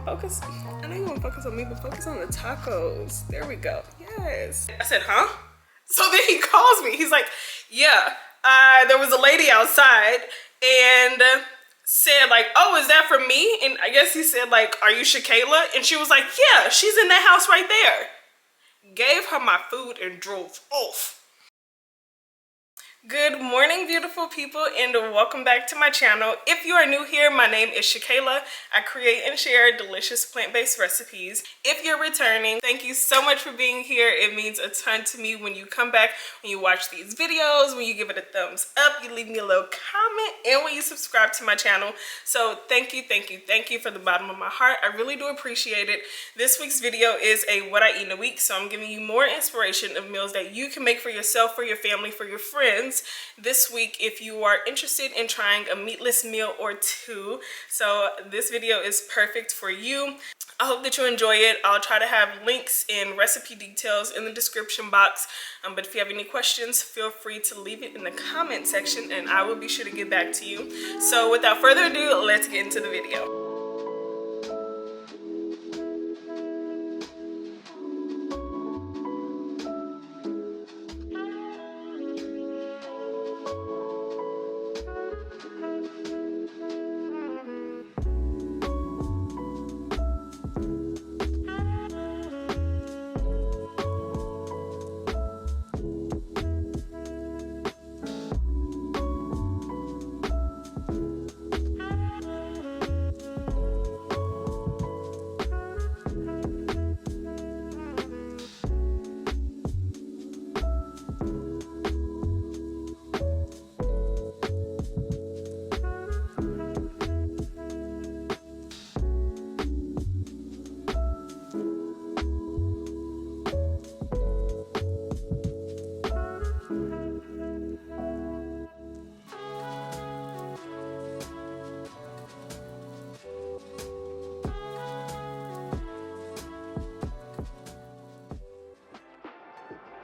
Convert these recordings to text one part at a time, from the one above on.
Focus. I know you want to focus on me, but focus on the tacos. There we go. Yes. I said, huh? So then he calls me. He's like, yeah, there was a lady outside and said like, oh, is that for me? And I guess he said like, are you Shakayla? And she was like, yeah, she's in that house right there. Gave her my food and drove off. Good morning, beautiful people, and welcome back to my channel. If you are new here, my name is Shakayla. I create and share delicious plant-based recipes. If you're returning, thank you so much for being here. It means a ton to me when you come back, when you watch these videos, when you give it a thumbs up, you leave me a little comment, and when you subscribe to my channel. So thank you from the bottom of my heart. I really do appreciate it. This week's video is a what I eat in a week, so I'm giving you more inspiration of meals that you can make for yourself, for your family, for your friends this week if you are interested in trying a meatless meal or two. So this video is perfect for you. I hope that you enjoy it. I'll try to have links and recipe details in the description box, but if you have any questions, feel free to leave it in the comment section and I will be sure to get back to you. So without further ado, let's get into the video.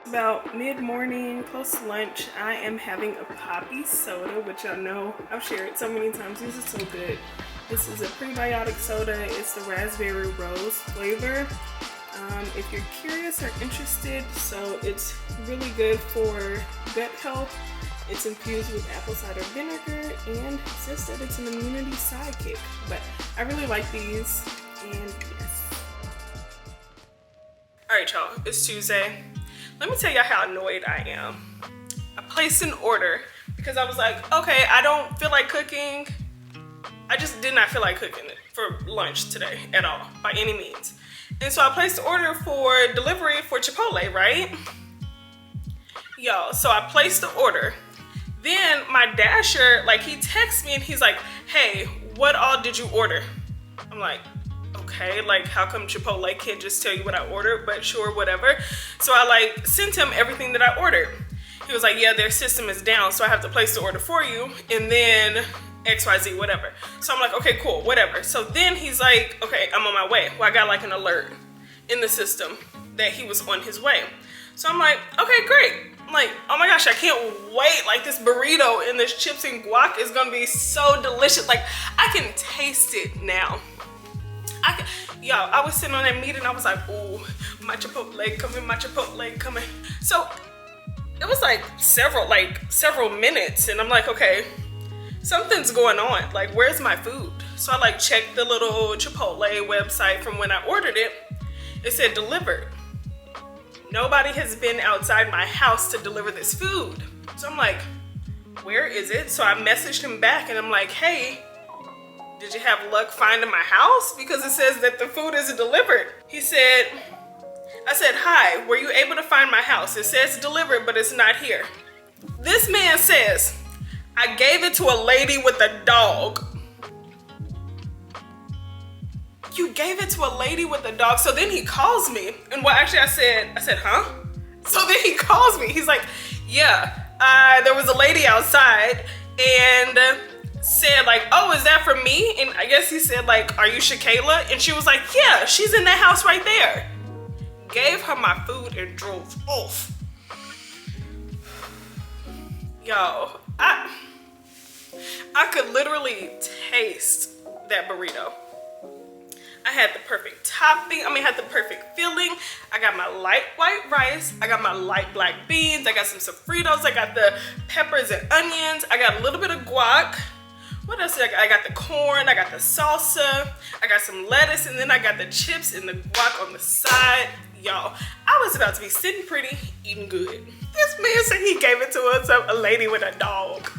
About mid-morning, close to lunch, I am having a poppy soda, which I know I've shared so many times. These are so good. This is a prebiotic soda. It's the raspberry rose flavor. If you're curious or interested, so it's really good for gut health. It's infused with apple cider vinegar, and it says that it's an immunity sidekick. But I really like these, and yes. All right, y'all, it's Tuesday. Let me tell y'all how annoyed I am. I placed an order because I was like, okay, I don't feel like cooking. I just did not feel like cooking it for lunch today at all, by any means. And so I placed the order for delivery for Chipotle, right? Y'all, so I placed the order. Then my dasher, like he texts me and he's like, hey, what all did you order? I'm like, okay, like how come Chipotle can't just tell you what I ordered, but sure, whatever. So I like sent him everything that I ordered. He was like, yeah, their system is down, so I have to place the order for you, and then XYZ, whatever. So I'm like, okay, cool, whatever. So then he's like, okay, I'm on my way. Well, I got like an alert in the system that he was on his way. So I'm like, okay, great. I'm like, oh my gosh, I can't wait. Like this burrito and this chips and guac is gonna be so delicious. Like I can taste it now. Y'all, I was sitting on that meeting, I was like, ooh, my Chipotle coming. So it was like several minutes, and I'm like, okay, something's going on. Like, where's my food? So I like checked the little Chipotle website from when I ordered it. It said delivered. Nobody has been outside my house to deliver this food. So I'm like, where is it? So I messaged him back and I'm like, hey, did you have luck finding my house? Because it says that the food is delivered. He said, I said, hi, were you able to find my house? It says delivered, but it's not here. This man says, I gave it to a lady with a dog. You gave it to a lady with a dog. So then he calls me. And well, actually I said, huh? So then he calls me. He's like, yeah, there was a lady outside and said like, oh, is that for me? And I guess he said like, are you Shakayla? And she was like, yeah, she's in that house right there. Gave her my food and drove off. Yo, I could literally taste that burrito. I had the perfect topping. I mean, had the perfect filling. I got my light white rice. I got my light black beans. I got some sofritos. I got the peppers and onions. I got a little bit of guac. What else did I got? I got the corn. I got the salsa. I got some lettuce. And then I got the chips and the guac on the side. Y'all, I was about to be sitting pretty, eating good. This man said he gave it to us, a lady with a dog.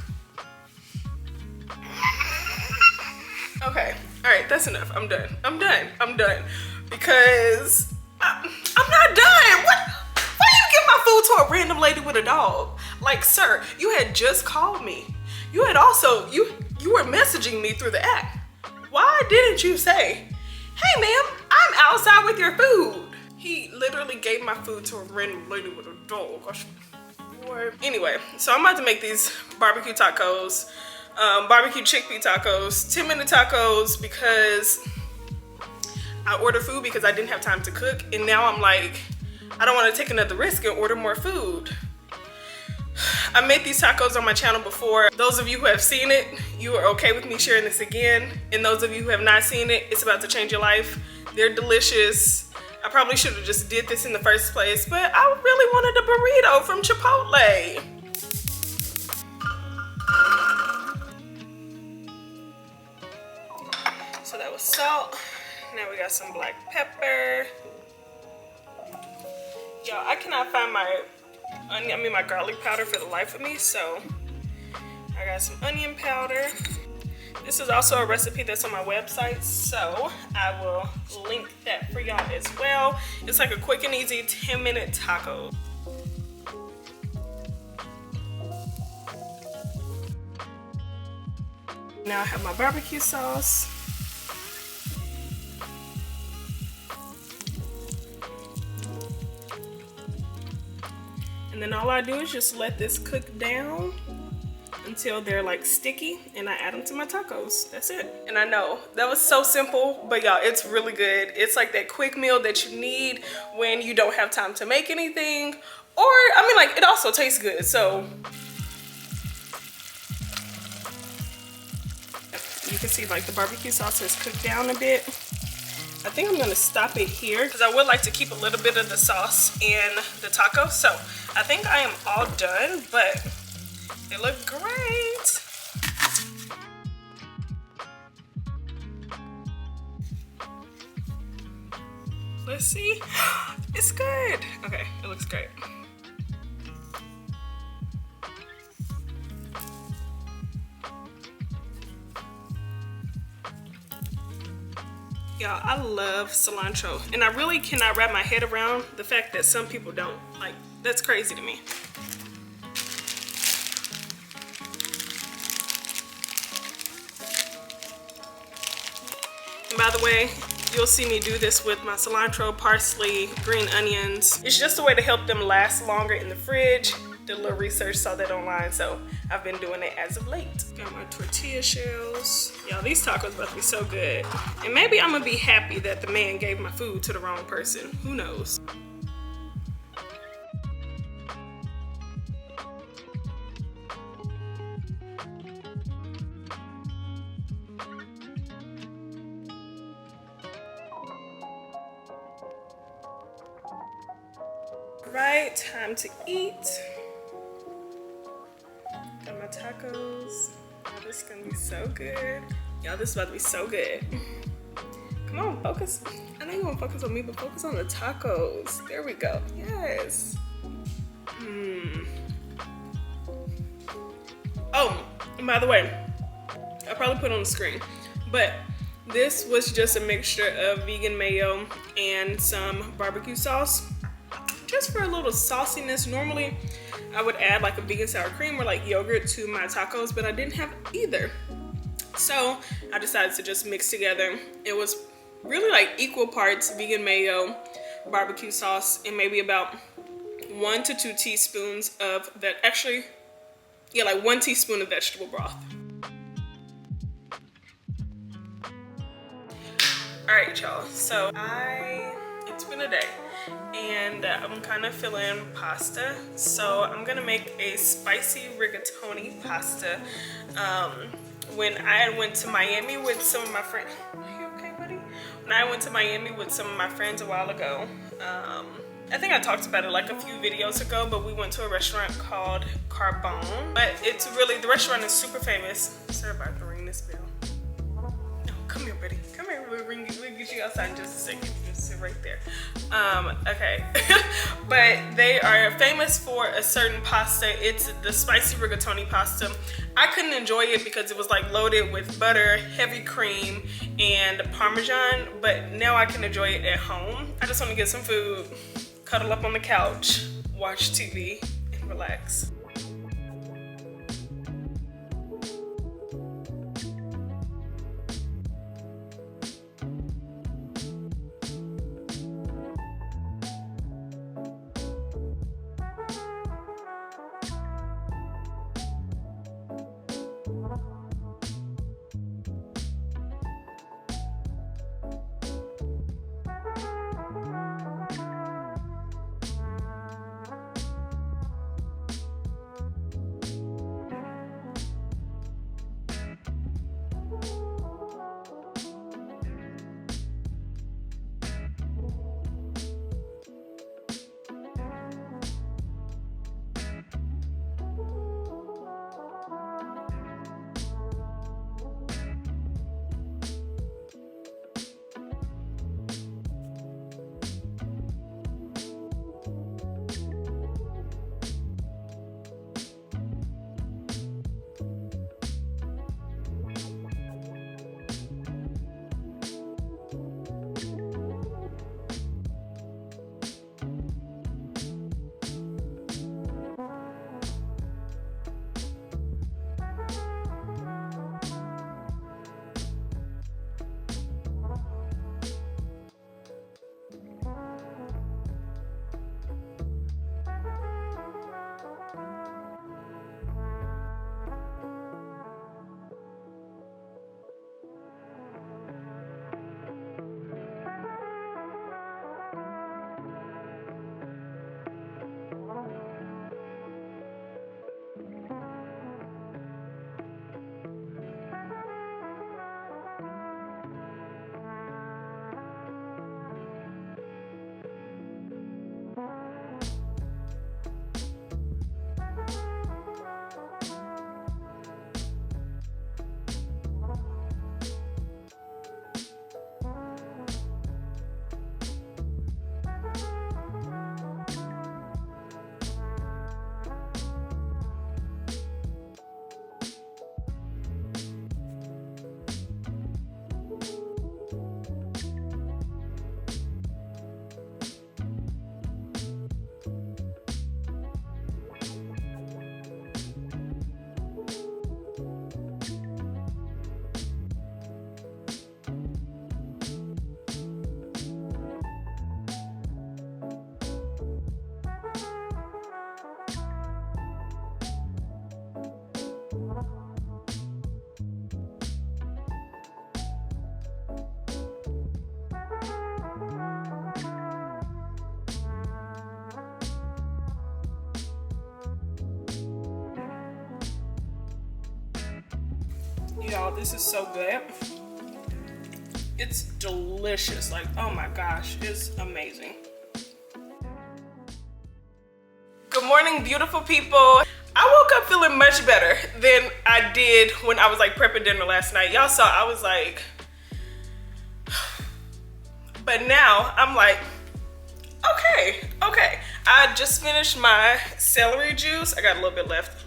Okay, all right, that's enough. I'm done. I'm done. I'm done. Because I'm not done. What? Why you give my food to a random lady with a dog? Like, sir, you had just called me. You had also, you were messaging me through the app. Why didn't you say, hey ma'am, I'm outside with your food? He literally gave my food to a random lady with a dog. Anyway, so I'm about to make these barbecue tacos, barbecue chickpea tacos, 10-minute tacos, because I ordered food because I didn't have time to cook. And now I'm like, I don't want to take another risk and order more food. I made these tacos on my channel before. Those of you who have seen it, you are okay with me sharing this again. And those of you who have not seen it, it's about to change your life. They're delicious. I probably should have just did this in the first place, but I really wanted a burrito from Chipotle. So that was salt. Now we got some black pepper. Y'all, I cannot find my garlic powder for the life of me, so I got some onion powder. This is also a recipe that's on my website, so I will link that for y'all as well. It's like a quick and easy 10-minute taco. Now I have my barbecue sauce. And then all I do is just let this cook down until they're like sticky, and I add them to my tacos. That's it. And I know that was so simple, but y'all, it's really good. It's like that quick meal that you need when you don't have time to make anything, or I mean, like, it also tastes good. So you can see like the barbecue sauce has cooked down a bit. I think I'm gonna stop it here because I would like to keep a little bit of the sauce in the taco. So I think I am all done, but they look great. Let's see. It's good. Okay, it looks great. Y'all, I love cilantro, and I really cannot wrap my head around the fact that some people don't. Like, that's crazy to me. And by the way, you'll see me do this with my cilantro, parsley, green onions. It's just a way to help them last longer in the fridge. Did a little research, saw that online, so I've been doing it as of late. Got my tortilla shells. Y'all, these tacos about to be so good. And maybe I'm gonna be happy that the man gave my food to the wrong person. Who knows? Right, time to eat. Got my tacos. Oh, this is gonna be so good. Y'all, this is about to be so good. Come on, focus. I know you want to focus on me, but focus on the tacos. There we go. Yes. Oh, and by the way, I'll probably put it on the screen, but this was just a mixture of vegan mayo and some barbecue sauce. Just for a little sauciness. Normally I would add like a vegan sour cream or like yogurt to my tacos, but I didn't have either. So I decided to just mix together. It was really like equal parts vegan mayo, barbecue sauce, and maybe about 1 to 2 teaspoons of that. Actually, yeah, like 1 teaspoon of vegetable broth. All right, y'all. So it's been a day. And I'm kind of feeling pasta, so I'm gonna make a spicy rigatoni pasta. When I went to Miami with some of my friends, are you okay, buddy? When I went to Miami with some of my friends a while ago, I think I talked about it like a few videos ago, but we went to a restaurant called Carbone. But it's really, the restaurant is super famous. Sorry about to ring this bell. No, come here, buddy. Come here, we'll get you outside in just a second. Just sit right there. Okay. But they are famous for a certain pasta. It's the spicy rigatoni pasta. I couldn't enjoy it because it was like loaded with butter, heavy cream, and Parmesan, but now I can enjoy it at home. I just want to get some food, cuddle up on the couch, watch TV, and relax. Y'all, this is so good. It's delicious. Like, oh my gosh, it's amazing. Good morning, beautiful people. I woke up feeling much better than I did when I was like prepping dinner last night. Y'all saw I was like, but now I'm like, okay. I just finished my celery juice. I got a little bit left.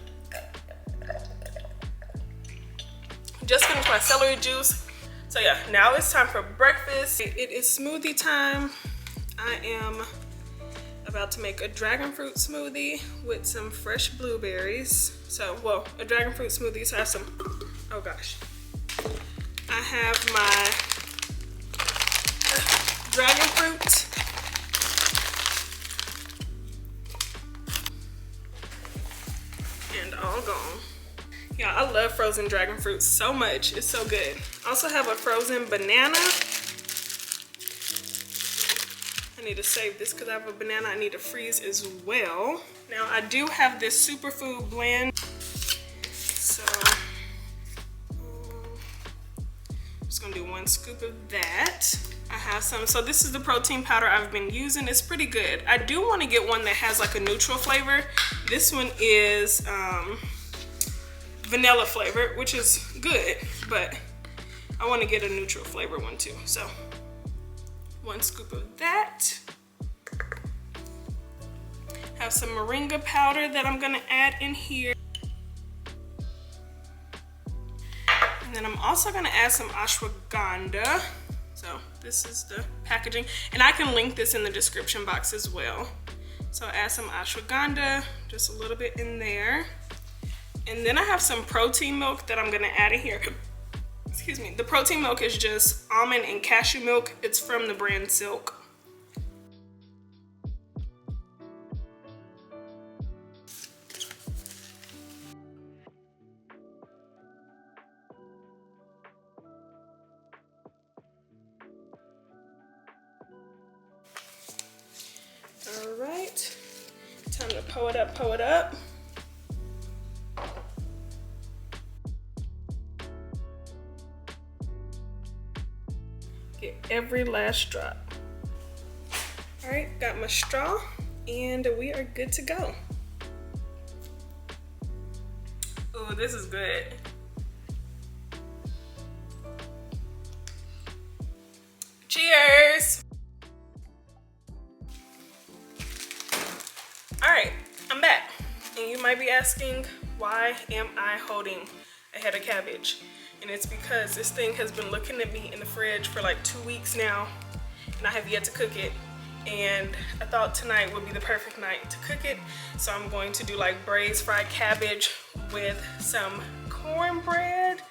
Just finished my celery juice. So yeah, now it's time for breakfast. It is smoothie time. I am about to make a dragon fruit smoothie with some fresh blueberries. So, well, a dragon fruit smoothie, so I have some, oh gosh. I have my dragon fruit. And all gone. Yeah, I love frozen dragon fruit so much. It's so good. I also have a frozen banana. I need to save this because I have a banana I need to freeze as well. Now I do have this superfood blend. So I'm just gonna do 1 scoop of that. I have some. So this is the protein powder I've been using. It's pretty good. I do want to get one that has like a neutral flavor. This one is vanilla flavor, which is good, but I want to get a neutral flavor one too. So 1 scoop of that. Have some moringa powder that I'm gonna add in here. And then I'm also gonna add some ashwagandha. So this is the packaging, and I can link this in the description box as well. So add some ashwagandha, just a little bit in there. And then I have some protein milk that I'm gonna add in here. Excuse me, the protein milk is just almond and cashew milk. It's from the brand Silk. All right, time to pour it up, pour it up. Get every last drop. All right, got my straw, and we are good to go. Oh, this is good. Cheers. All right, I'm back. And you might be asking, why am I holding a head of cabbage? And it's because this thing has been looking at me in the fridge for like 2 weeks now, and I have yet to cook it. And I thought tonight would be the perfect night to cook it. So I'm going to do like braised fried cabbage with some cornbread,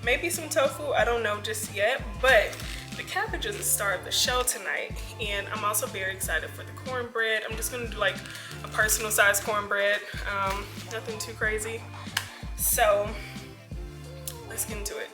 maybe some tofu, I don't know just yet, but the cabbage is the star of the show tonight, and I'm also very excited for the cornbread. I'm just gonna do like a personal size cornbread, nothing too crazy. So let's get into it.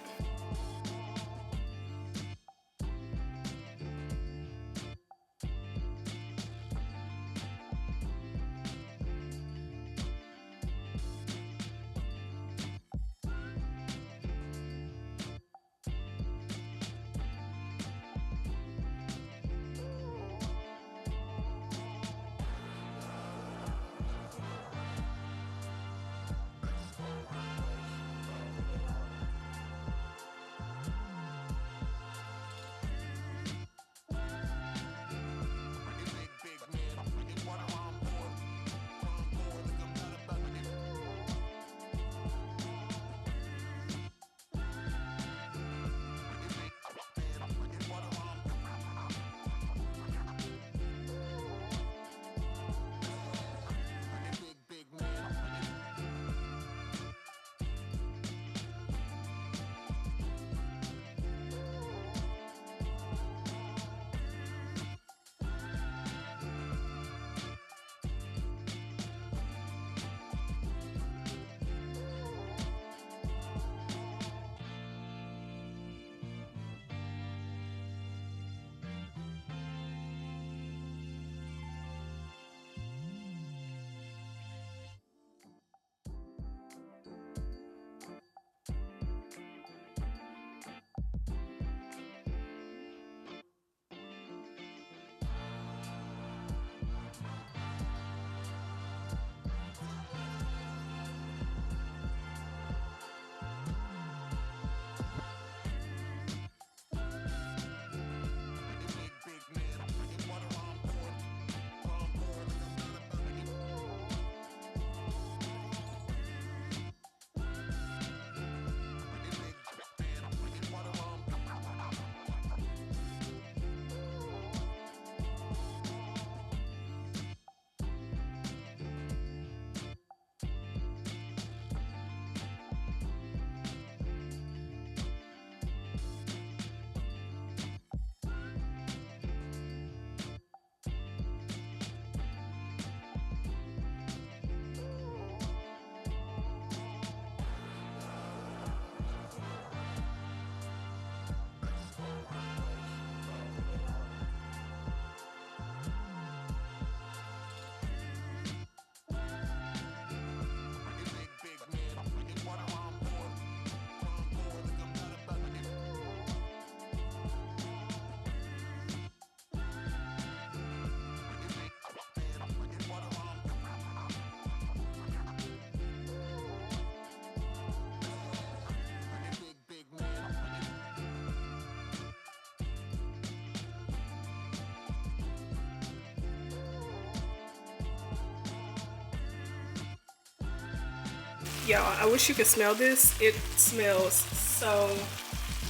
Y'all, I wish you could smell this. It smells so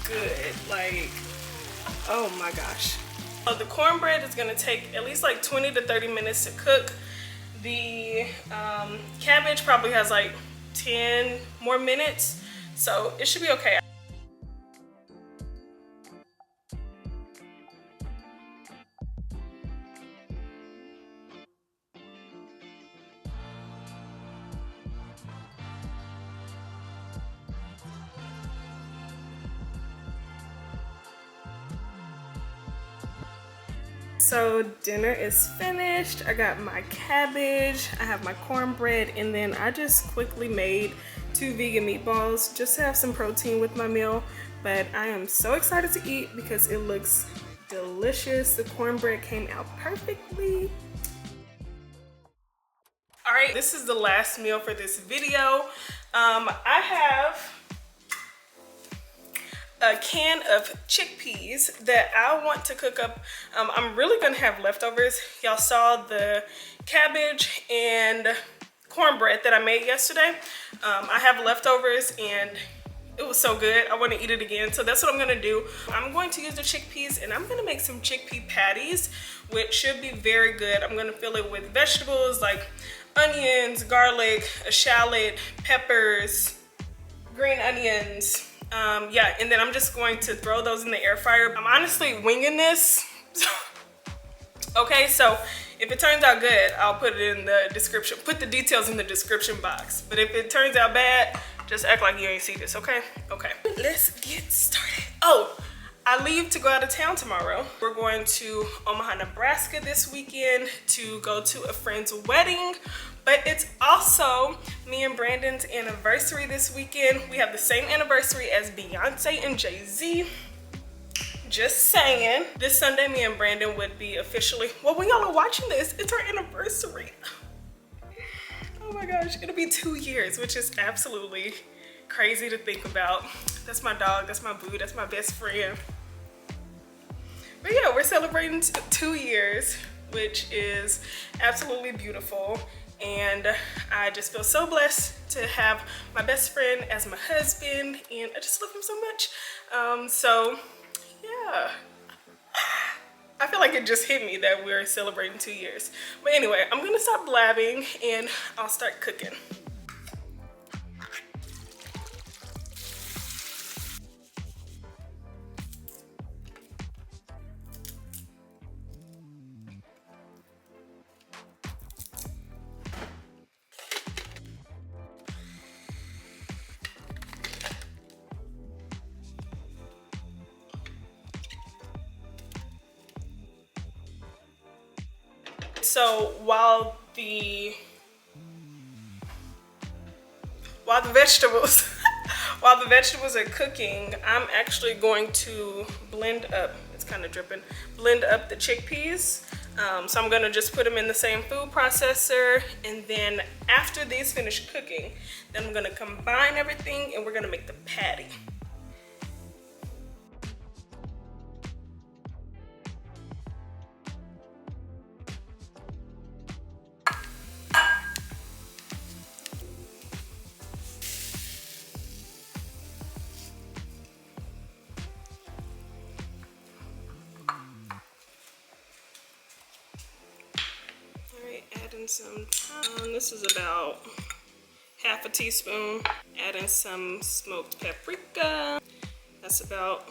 good. Like, oh my gosh. So the cornbread is gonna take at least like 20 to 30 minutes to cook. The cabbage probably has like 10 more minutes, so it should be okay. So dinner is finished. I got my cabbage, I have my cornbread, and then I just quickly made 2 vegan meatballs just to have some protein with my meal. But I am so excited to eat because it looks delicious. The cornbread came out perfectly. All right, this is the last meal for this video. I have a can of chickpeas that I want to cook up. I'm really gonna have leftovers. Y'all saw the cabbage and cornbread that I made yesterday. I have leftovers and it was so good. I want to eat it again, so that's what I'm gonna do. I'm going to use the chickpeas and I'm gonna make some chickpea patties, which should be very good. I'm gonna fill it with vegetables like onions, garlic, a shallot, peppers, green onions. Yeah, and then I'm just going to throw those in the air fryer. I'm honestly winging this. Okay, so if it turns out good, I'll put it in the description, put the details in the description box. But if it turns out bad, just act like you ain't see this, okay? Okay, let's get started. Oh, I leave to go out of town tomorrow. We're going to Omaha, Nebraska this weekend to go to a friend's wedding. But it's also me and Brandon's anniversary this weekend. We have the same anniversary as Beyonce and Jay-Z. Just saying. This Sunday, me and Brandon would be officially, well, when y'all are watching this, it's our anniversary. Oh my gosh, it'll be 2 years, which is absolutely crazy to think about. That's my dog, that's my boo, that's my best friend. But yeah, we're celebrating 2 years, which is absolutely beautiful. And I just feel so blessed to have my best friend as my husband, and I just love him so much. So yeah, I feel like it just hit me that we're celebrating 2 years. But anyway, I'm gonna stop blabbing and I'll start cooking. So while the vegetables while the vegetables are cooking, I'm actually going to blend up, it's kind of dripping, blend up the chickpeas. So I'm gonna just put them in the same food processor, and then after these finish cooking, then I'm gonna combine everything and we're gonna make the patty. Adding some thyme. This is about half a teaspoon. Adding some smoked paprika. That's about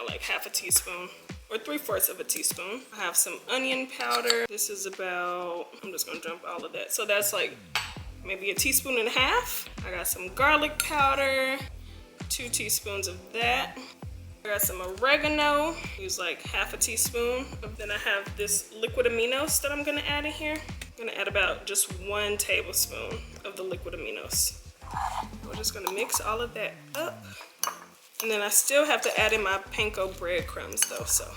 like half a teaspoon or 3/4 of a teaspoon. I have some onion powder. This is about, I'm just gonna dump all of that. So that's like maybe a teaspoon and a half. I got some garlic powder, 2 teaspoons of that. I got some oregano, use like half a teaspoon. Then I have this liquid aminos that I'm gonna add in here. I'm gonna add about just 1 tablespoon of the liquid aminos. We're just gonna mix all of that up. And then I still have to add in my panko breadcrumbs though, so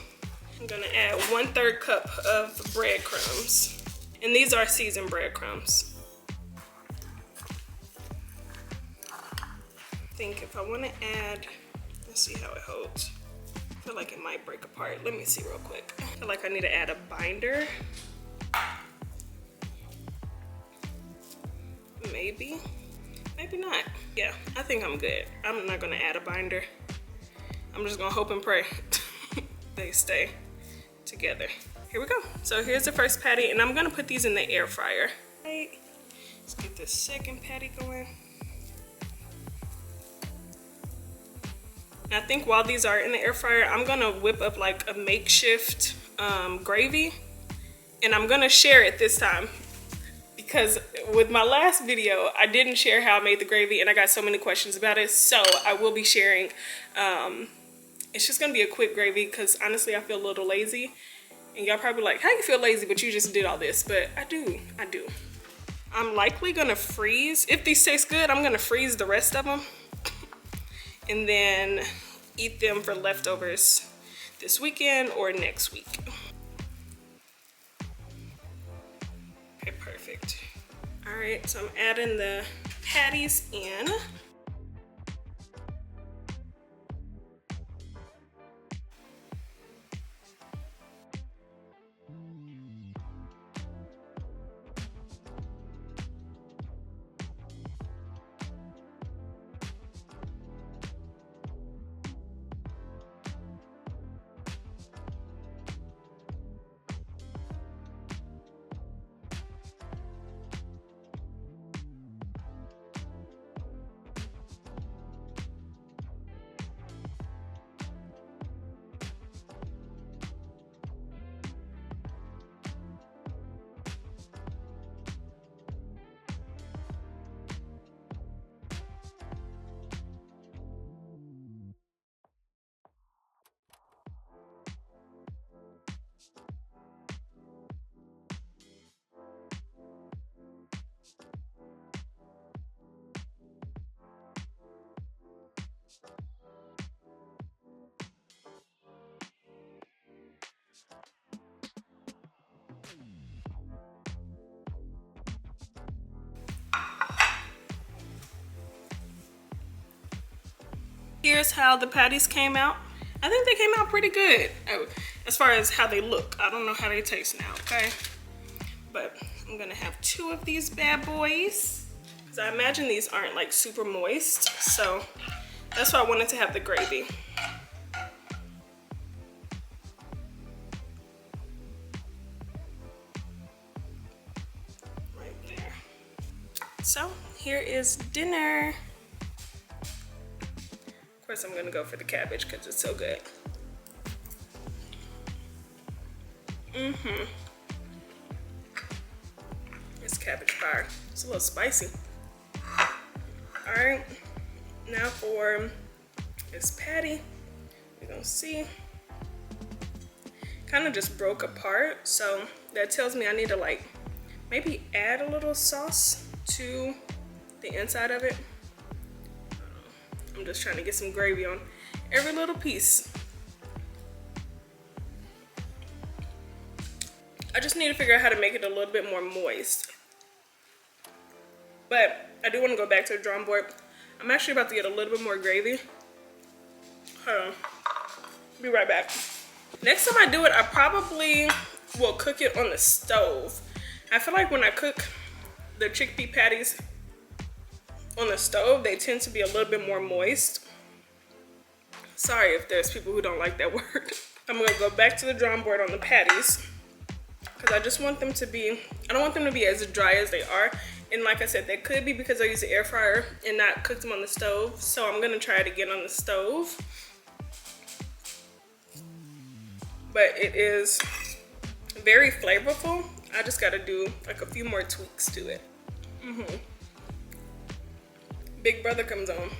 I'm gonna add 1/3 cup of breadcrumbs. And these are seasoned breadcrumbs. I think if I wanna add, let's see how it holds. I feel like it might break apart. Let me see real quick. I feel like I need to add a binder. Maybe. Maybe not. Yeah, I think I'm good. I'm not gonna add a binder. I'm just gonna hope and pray they stay together. Here we go. So here's the first patty, and I'm gonna put these in the air fryer. Right. Let's get the second patty going. And I think while these are in the air fryer, I'm gonna whip up like a makeshift gravy, and I'm gonna share it this time. Because with my last video, I didn't share how I made the gravy and I got so many questions about it. So I will be sharing. It's just gonna be a quick gravy because honestly, I feel a little lazy. And y'all probably like, how you feel lazy but you just did all this? But I do. I'm likely gonna freeze. If these taste good, I'm gonna freeze the rest of them. And then eat them for leftovers this weekend or next week. Okay, perfect. All right, so I'm adding the patties in. Here's how the patties came out. I think they came out pretty good. As far as how they look, I don't know how they taste now, okay? But I'm gonna have 2 of these bad boys. Because I imagine these aren't like super moist. So that's why I wanted to have the gravy. Right there. So here is dinner. Of course, I'm gonna go for the cabbage because it's so good. It's cabbage fire. It's a little spicy. All right, now for this patty, we're gonna see. Kind of just broke apart, so that tells me I need to like maybe add a little sauce to the inside of it. I'm just trying to get some gravy on every little piece. I just need to figure out how to make it a little bit more moist. But I do want to go back to the drawing board. I'm actually about to get a little bit more gravy. Hold on. Be right back. Next time I do it, I probably will cook it on the stove. I feel like when I cook the chickpea patties on the stove, they tend to be a little bit more moist. Sorry if there's people who don't like that word. I'm gonna go back to the drawing board on the patties because I just want them to be, I don't want them to be as dry as they are. And like I said, they could be because I use the air fryer and not cooked them on the stove. So I'm gonna try it again on the stove. But it is very flavorful. I just gotta do like a few more tweaks to it. Big Brother comes on.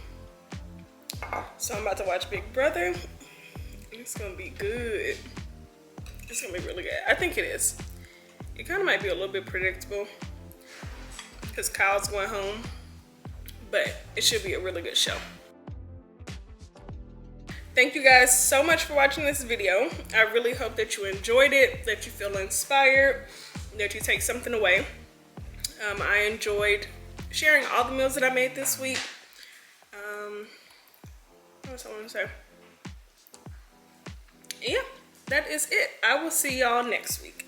So I'm about to watch Big Brother. It's gonna be good. It's gonna be really good. I think it is. It kind of might be a little bit predictable because Kyle's going home, but it should be a really good show. Thank you guys so much for watching this video. I really hope that you enjoyed it, that you feel inspired, that you take something away. I enjoyed sharing all the meals that I made this week. What else I want to say? Yeah, that is it. I will see y'all next week.